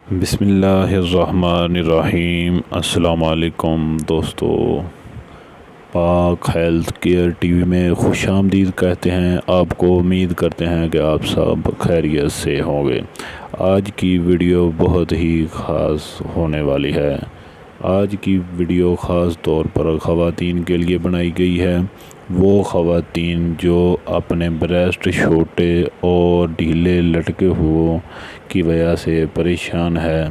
بسم اللہ الرحمن الرحیم۔ السلام علیکم دوستو، پاک ہیلتھ کیئر ٹی وی میں خوش آمدید کہتے ہیں آپ کو۔ امید کرتے ہیں کہ آپ سب خیریت سے ہوں گے۔ آج کی ویڈیو بہت ہی خاص ہونے والی ہے۔ آج کی ویڈیو خاص طور پر خواتین کے لیے بنائی گئی ہے۔ وہ خواتین جو اپنے بریسٹ چھوٹے اور ڈھیلے لٹکے ہوئے کی وجہ سے پریشان ہے۔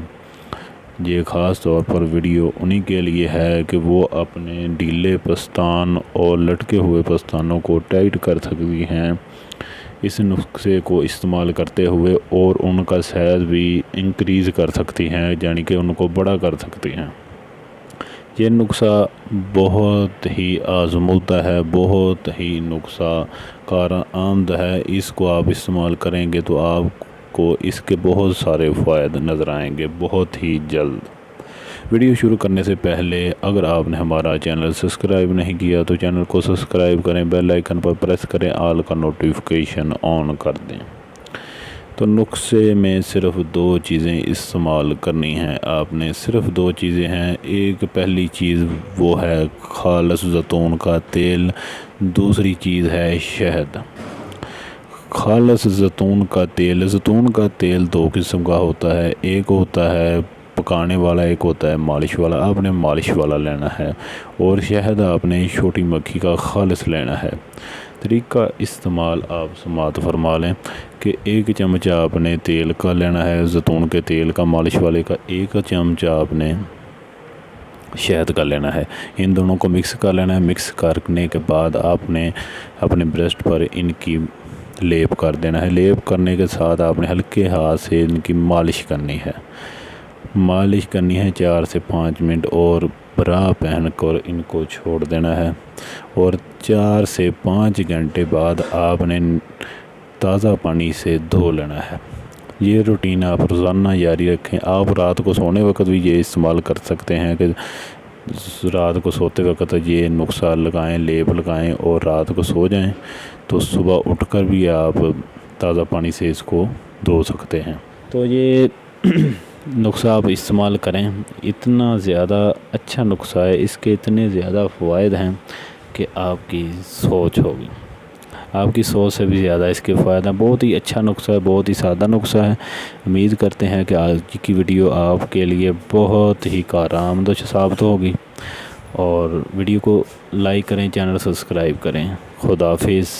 یہ خاص طور پر ویڈیو انہی کے لیے ہے کہ وہ اپنے ڈھیلے پستان اور لٹکے ہوئے پستانوں کو ٹائٹ کر سکتی ہیں اس نسخے کو استعمال کرتے ہوئے، اور ان کا سائز بھی انکریز کر سکتی ہیں، یعنی کہ ان کو بڑا کر سکتی ہیں۔ یہ نسخہ بہت ہی آزمودہ ہے، بہت ہی نسخہ کارآمد ہے۔ اس کو آپ استعمال کریں گے تو آپ کو اس کے بہت سارے فوائد نظر آئیں گے بہت ہی جلد۔ ویڈیو شروع کرنے سے پہلے اگر آپ نے ہمارا چینل سبسکرائب نہیں کیا تو چینل کو سبسکرائب کریں، بیل آئیکن پر پریس کریں، آل کا نوٹیفیکیشن آن کر دیں۔ تو نسخے میں صرف دو چیزیں استعمال کرنی ہیں آپ نے، صرف دو چیزیں ہیں۔ ایک پہلی چیز وہ ہے خالص زیتون کا تیل، دوسری چیز ہے شہد۔ خالص زیتون کا تیل، زیتون کا تیل دو قسم کا ہوتا ہے، ایک ہوتا ہے پکانے والا، ایک ہوتا ہے مالش والا۔ آپ نے مالش والا لینا ہے، اور شہد آپ نے چھوٹی مکھی کا خالص لینا ہے۔ طریقہ استعمال آپ سماعت فرما لیں کہ ایک چمچ آپ نے تیل کا لینا ہے، زیتون کے تیل کا، مالش والے کا، ایک چمچ آپ نے شہد کا لینا ہے۔ ان دونوں کو مکس کر لینا ہے۔ مکس کرنے کے بعد آپ نے اپنے بریسٹ پر ان کی لیپ کر دینا ہے۔ لیپ کرنے کے ساتھ آپ نے ہلکے ہاتھ سے ان کی مالش کرنی ہے۔ مالش کرنی ہے 4 سے 5 منٹ، اور برا پہن کر ان کو چھوڑ دینا ہے، اور 4 سے 5 گھنٹے بعد آپ نے تازہ پانی سے دھو لینا ہے۔ یہ روٹین آپ روزانہ جاری رکھیں۔ آپ رات کو سونے وقت بھی یہ استعمال کر سکتے ہیں کہ رات کو سوتے وقت یہ نسخہ لگائیں، لیپ لگائیں اور رات کو سو جائیں، تو صبح اٹھ کر بھی آپ تازہ پانی سے اس کو دھو سکتے ہیں۔ تو یہ نسخہ آپ استعمال کریں، اتنا زیادہ اچھا نسخہ ہے، اس کے اتنے زیادہ فوائد ہیں کہ آپ کی سوچ ہوگی، آپ کی سوچ سے بھی زیادہ اس کے فائدہ ہیں۔ بہت ہی اچھا نسخہ ہے، بہت ہی سادہ نسخہ ہے۔ امید کرتے ہیں کہ آج کی ویڈیو آپ کے لیے بہت ہی کارآمد ثابت ہوگی، اور ویڈیو کو لائک کریں، چینل سبسکرائب کریں۔ خدا حافظ۔